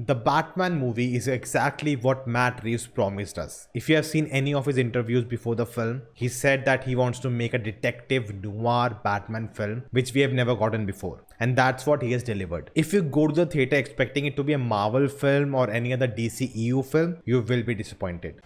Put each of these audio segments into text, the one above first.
The Batman movie is exactly what Matt Reeves promised us. If you have seen any of his interviews before the film, he said that he wants to make a detective noir Batman film, which we have never gotten before. And that's what he has delivered. If you go to the theater expecting it to be a Marvel film or any other DC EU film, you will be disappointed.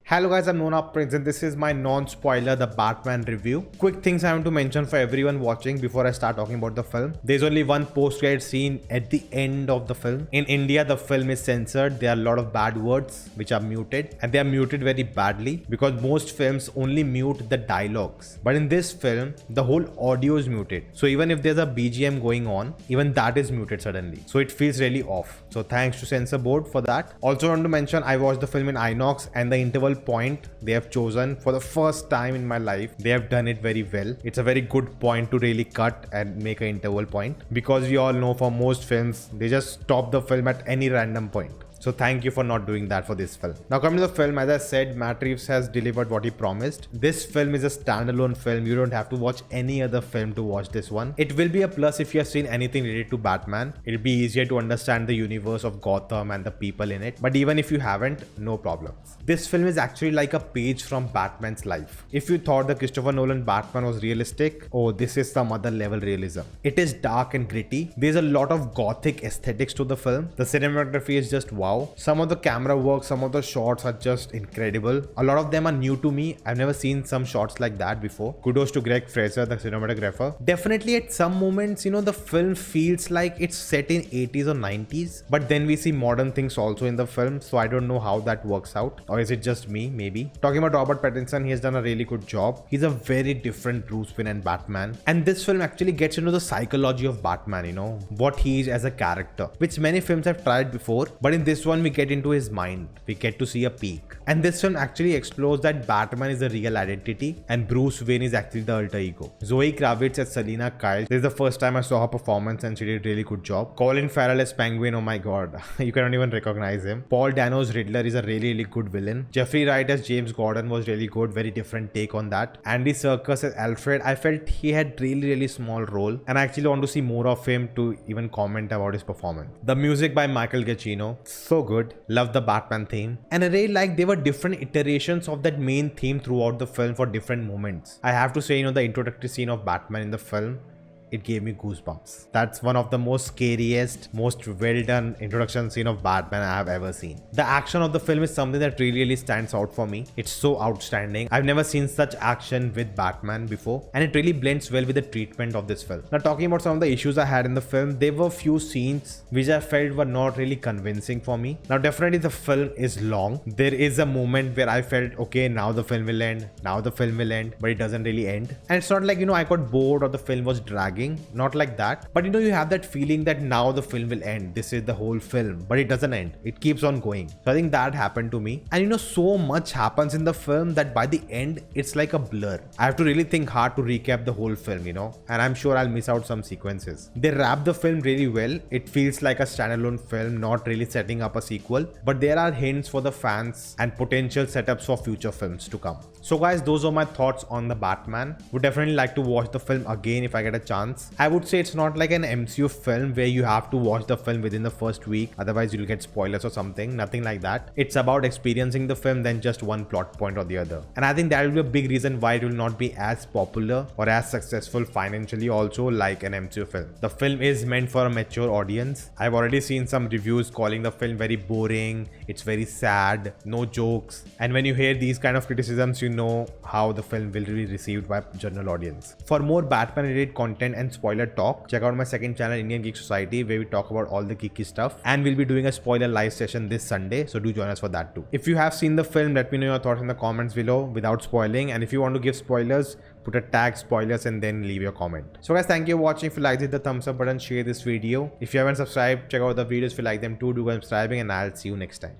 Hello guys, I'm Nona and this is my non-spoiler The Batman review. Quick things I want to mention for everyone watching before I start talking about the film. There's only one post-credit scene at the end of the film. In India, the film is censored. There are a lot of bad words which are muted, and they are muted very badly because most films only mute the dialogues. But in this film, the whole audio is muted. So even if there's a BGM going on, even that is muted suddenly. So it feels really off. So thanks to censor board for that. Also want to mention I watched the film in INOX and the interval point they have chosen for the first time in my life, they have done it very well. It's a very good point to really cut and make an interval point, because we all know for most films they just stop the film at any random point. So thank you for not doing that for this film. Now coming to the film, as I said, Matt Reeves has delivered what he promised. This film is a standalone film. You don't have to watch any other film to watch this one. It will be a plus if you have seen anything related to Batman. It'll be easier to understand the universe of Gotham and the people in it. But even if you haven't, no problem. This film is actually like a page from Batman's life. If you thought the Christopher Nolan Batman was realistic, oh, this is some other level realism. It is dark and gritty. There's a lot of gothic aesthetics to the film. The cinematography is just wow. Some of the camera work, some of the shots are just incredible. A lot of them are new to me. I've never seen some shots like that before. Kudos to Greg Fraser, the cinematographer. Definitely at some moments, the film feels like it's set in 80s or 90s. But then we see modern things also in the film. So I don't know how that works out. Or is it just me? Maybe. Talking about Robert Pattinson, he has done a really good job. He's a very different Bruce Wayne and Batman. And this film actually gets into the psychology of Batman, what he is as a character, which many films have tried before. But in this one, we get into his mind. We get to see a peek. And this film actually explores that Batman is the real identity and Bruce Wayne is actually the alter ego. Zoë Kravitz as Selina Kyle. This is the first time I saw her performance and she did a really good job. Colin Farrell as Penguin, oh my god. You cannot even recognize him. Paul Dano's Riddler is a really good villain. Jeffrey Wright as James Gordon was really good. Very different take on that. Andy Serkis as Alfred. I felt he had really small role. And I actually want to see more of him to even comment about his performance. The music by Michael Giacchino. So good. Love the Batman theme. And I really like there were different iterations of that main theme throughout the film for different moments. I have to say, the introductory scene of Batman in the film, it gave me goosebumps. That's one of the most scariest, most well done introduction scene of Batman I have ever seen. The action of the film is something that really stands out for me. It's so outstanding. I've never seen such action with Batman before, and it really blends well with the treatment of this film. Now talking about some of the issues I had in the film, there were few scenes which I felt were not really convincing for me. Now definitely the film is long. There is a moment where I felt, okay, now the film will end, but it doesn't really end. And it's not like, I got bored or the film was dragging. Not like that, but you have that feeling that now the film will end. This is the whole film, but it doesn't end. It keeps on going. So I think that happened to me. And so much happens in the film that by the end, it's like a blur. I have to really think hard to recap the whole film, and I'm sure I'll miss out some sequences. They wrap the film really well. It feels like a standalone film, not really setting up a sequel, but there are hints for the fans and potential setups for future films to come. So guys, those are my thoughts on the Batman. Would definitely like to watch the film again if I get a chance. I would say it's not like an MCU film where you have to watch the film within the first week, otherwise you'll get spoilers or something. Nothing like that. It's about experiencing the film than just one plot point or the other. And I think that will be a big reason why it will not be as popular or as successful financially also like an MCU film. The film is meant for a mature audience. I've already seen some reviews calling the film very boring. It's very sad, no jokes. And when you hear these kind of criticisms, you know how the film will be received by general audience. For more Batman related content and spoiler talk, check out my second channel, Indian Geek Society, where we talk about all the geeky stuff, and we'll be doing a spoiler live session this Sunday, so do join us for that too. If you have seen the film, let me know your thoughts in the comments below without spoiling, and if you want to give spoilers, put a tag spoilers and then leave your comment. So guys, thank you for watching. If you liked it, hit the thumbs up button, share this video. If you haven't subscribed, check out the videos. If you like them too, do go subscribing, and I'll see you next time.